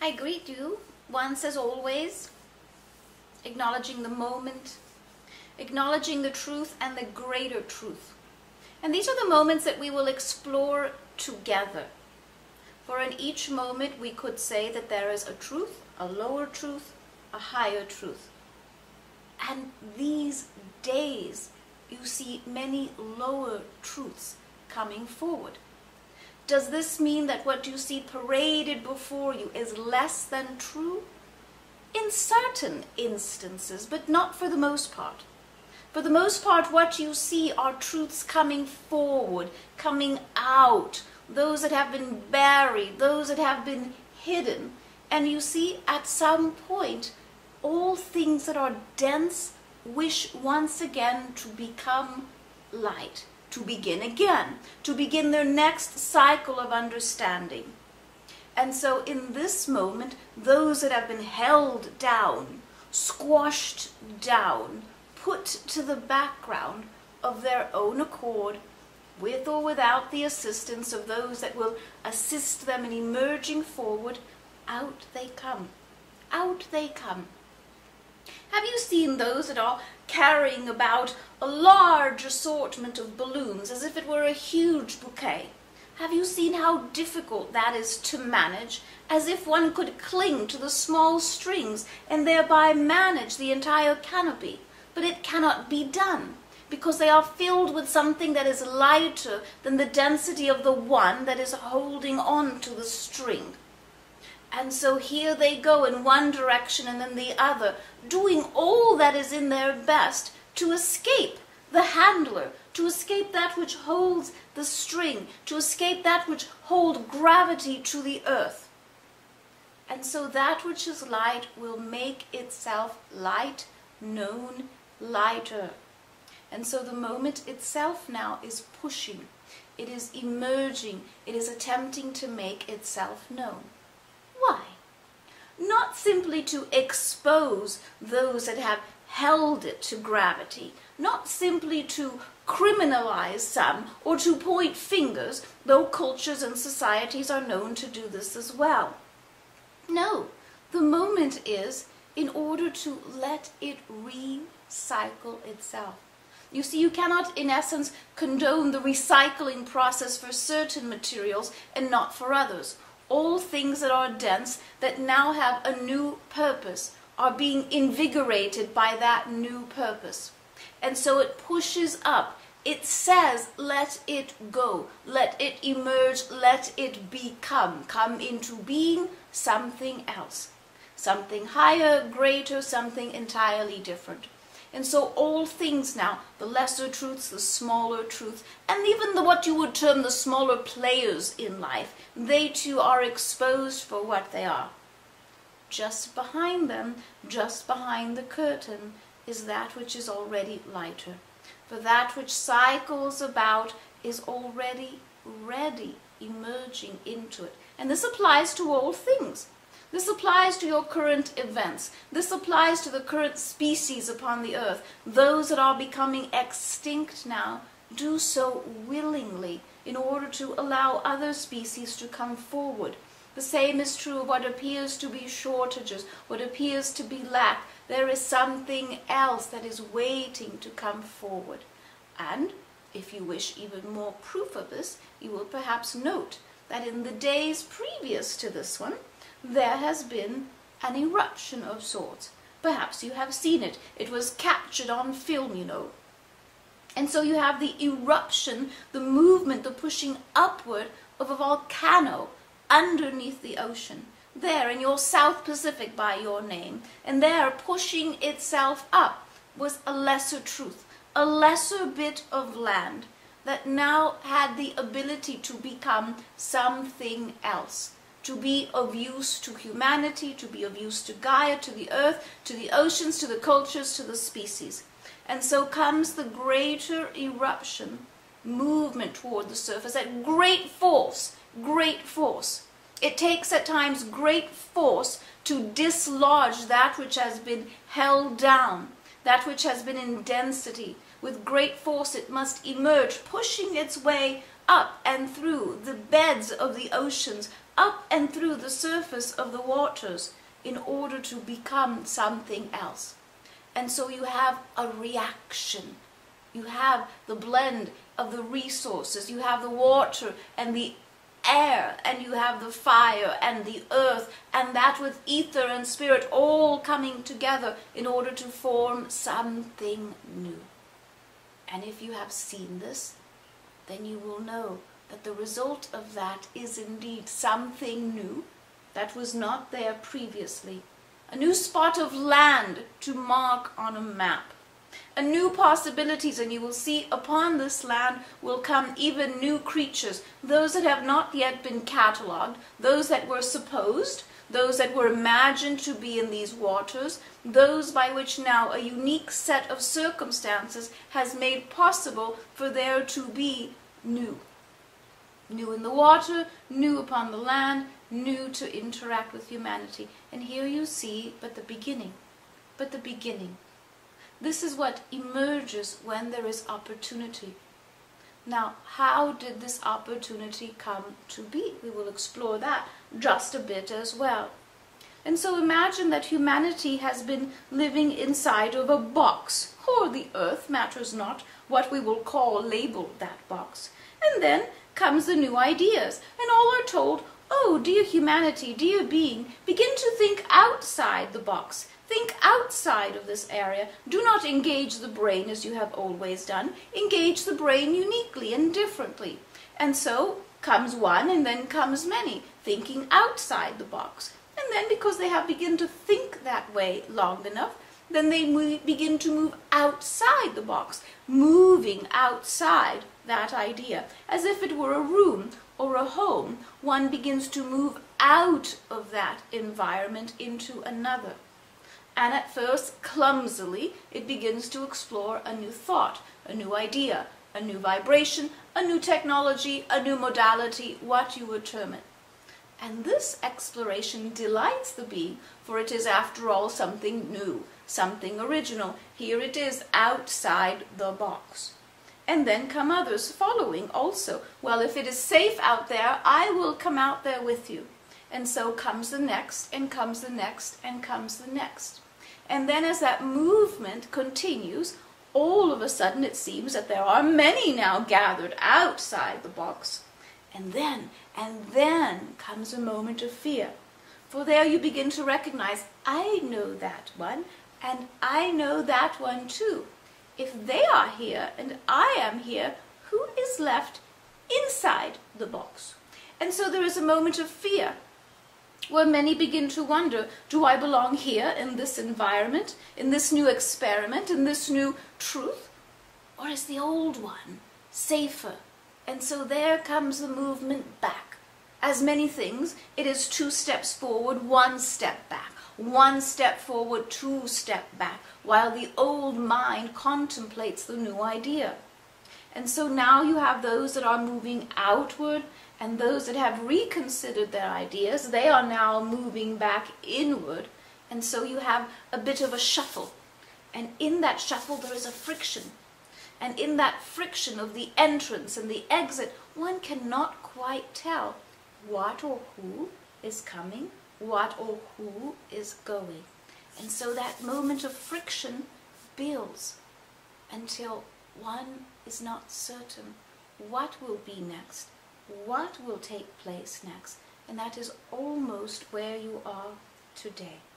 I greet you, once as always, acknowledging the moment, acknowledging the truth and the greater truth. And these are the moments that we will explore together. For in each moment we could say that there is a truth, a lower truth, a higher truth. And these days you see many lower truths coming forward. Does this mean that what you see paraded before you is less than true? In certain instances, but not for the most part. For the most part, what you see are truths coming forward, coming out, those that have been buried, those that have been hidden. And you see, at some point, all things that are dense wish once again to become light, to begin again, to begin their next cycle of understanding. And so in this moment, those that have been held down, squashed down, put to the background of their own accord, with or without the assistance of those that will assist them in emerging forward, out they come. Out they come. Have you seen those that are carrying about a large assortment of balloons as if it were a huge bouquet? Have you seen how difficult that is to manage, as if one could cling to the small strings and thereby manage the entire canopy? But it cannot be done, because they are filled with something that is lighter than the density of the one that is holding on to the string. And so here they go in one direction and then the other, doing all that is in their best to escape the handler, to escape that which holds the string, to escape that which holds gravity to the earth. And so that which is light will make itself light, known, lighter. And so the moment itself now is pushing, it is emerging, it is attempting to make itself known. Why? Not simply to expose those that have held it to gravity, not simply to criminalize some or to point fingers, though cultures and societies are known to do this as well. No, the moment is in order to let it recycle itself. You see, you cannot, in essence, condone the recycling process for certain materials and not for others. All things that are dense, that now have a new purpose, are being invigorated by that new purpose. And so it pushes up. It says, let it go, let it emerge, let it become, come into being something else. Something higher, greater, something entirely different. And so all things now, the lesser truths, the smaller truths, and even what you would term the smaller players in life, they too are exposed for what they are. Just behind them, just behind the curtain, is that which is already lighter. For that which cycles about is already ready, emerging into it. And this applies to all things. This applies to your current events. This applies to the current species upon the earth. Those that are becoming extinct now do so willingly in order to allow other species to come forward. The same is true of what appears to be shortages, what appears to be lack. There is something else that is waiting to come forward. And if you wish even more proof of this, you will perhaps note that in the days previous to this one, there has been an eruption of sorts. Perhaps you have seen it. It was captured on film, you know. And so you have the eruption, the movement, the pushing upward of a volcano underneath the ocean. There in your South Pacific by your name. And there pushing itself up was a lesser truth, a lesser bit of land that now had the ability to become something else. To be of use to humanity, to be of use to Gaia, to the earth, to the oceans, to the cultures, to the species. And so comes the greater eruption, movement toward the surface, that great force, great force. It takes at times great force to dislodge that which has been held down, that which has been in density. With great force it must emerge, pushing its way up and through the beds of the oceans, up and through the surface of the waters in order to become something else. And so you have a reaction. You have the blend of the resources. You have the water and the air, and you have the fire and the earth, and that with ether and spirit all coming together in order to form something new. And if you have seen this, then you will know that the result of that is indeed something new that was not there previously. A new spot of land to mark on a map. A new possibilities, and you will see upon this land will come even new creatures, those that have not yet been catalogued, those that were supposed, those that were imagined to be in these waters, those by which now a unique set of circumstances has made possible for there to be new. New in the water, new upon the land, new to interact with humanity. And here you see but the beginning. But the beginning. This is what emerges when there is opportunity. Now, how did this opportunity come to be? We will explore that just a bit as well. And so imagine that humanity has been living inside of a box, or the earth, matters not what we will call, label that box. And then comes the new ideas, and all are told, oh, dear humanity, dear being, begin to think outside the box. Think outside of this area. Do not engage the brain as you have always done. Engage the brain uniquely and differently. And so comes one and then comes many, thinking outside the box. And then because they have begun to think that way long enough, then they begin to move outside the box, moving outside that idea. As if it were a room or a home, one begins to move out of that environment into another. And at first, clumsily, it begins to explore a new thought, a new idea, a new vibration, a new technology, a new modality, what you would term it. And this exploration delights the being, for it is after all something new, something original. Here it is outside the box. And then come others following also. Well, if it is safe out there, I will come out there with you. And so comes the next, and comes the next, and comes the next. And then as that movement continues, all of a sudden it seems that there are many now gathered outside the box. And then comes a moment of fear. For there you begin to recognize, I know that one, and I know that one too. If they are here and I am here, who is left inside the box? And so there is a moment of fear, where many begin to wonder, do I belong here in this environment, in this new experiment, in this new truth? Or is the old one safer? And so there comes the movement back. As many things, it is 2 steps forward, 1 step back. 1 step forward, 2 step back, while the old mind contemplates the new idea. And so now you have those that are moving outward, and those that have reconsidered their ideas, they are now moving back inward. And so you have a bit of a shuffle. And in that shuffle there is a friction. And in that friction of the entrance and the exit, one cannot quite tell what or who is coming, what or who is going. And so that moment of friction builds until one is not certain what will be next, what will take place next. And that is almost where you are today.